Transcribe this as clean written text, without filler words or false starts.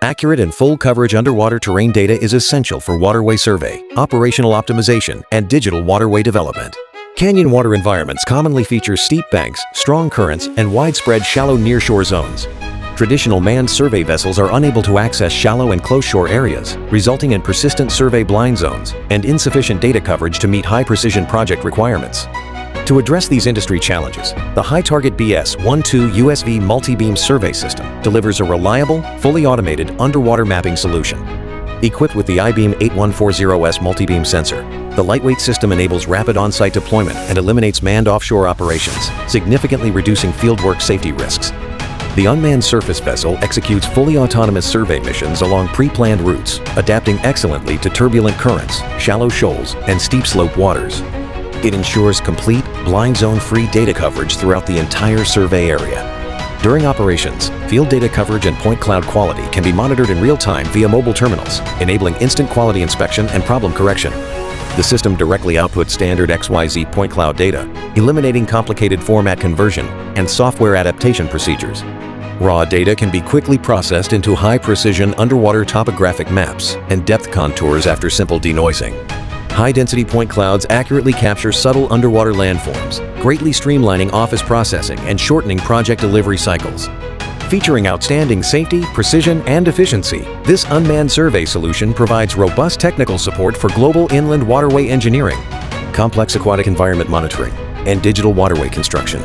Accurate and full coverage underwater terrain data is essential for waterway survey, operational optimization, and digital waterway development. Canyon water environments commonly feature steep banks, strong currents, and widespread shallow nearshore zones. Traditional manned survey vessels are unable to access shallow and close-shore areas, resulting in persistent survey blind zones and insufficient data coverage to meet high-precision project requirements. To address these industry challenges, the Hi-Target BS12 USV Multibeam Survey System delivers a reliable, fully automated underwater mapping solution. Equipped with the iBeam 8140S multibeam sensor, the lightweight system enables rapid on-site deployment and eliminates manned offshore operations, significantly reducing fieldwork safety risks. The unmanned surface vessel executes fully autonomous survey missions along pre-planned routes, adapting excellently to turbulent currents, shallow shoals, and steep slope waters. It ensures complete, blind zone-free data coverage throughout the entire survey area. During operations, field data coverage and point cloud quality can be monitored in real time via mobile terminals, enabling instant quality inspection and problem correction. The system directly outputs standard XYZ point cloud data, eliminating complicated format conversion and software adaptation procedures. Raw data can be quickly processed into high-precision underwater topographic maps and depth contours after simple denoising. High-density point clouds accurately capture subtle underwater landforms, greatly streamlining office processing and shortening project delivery cycles. Featuring outstanding safety, precision, and efficiency, this unmanned survey solution provides robust technical support for global inland waterway engineering, complex aquatic environment monitoring, and digital waterway construction.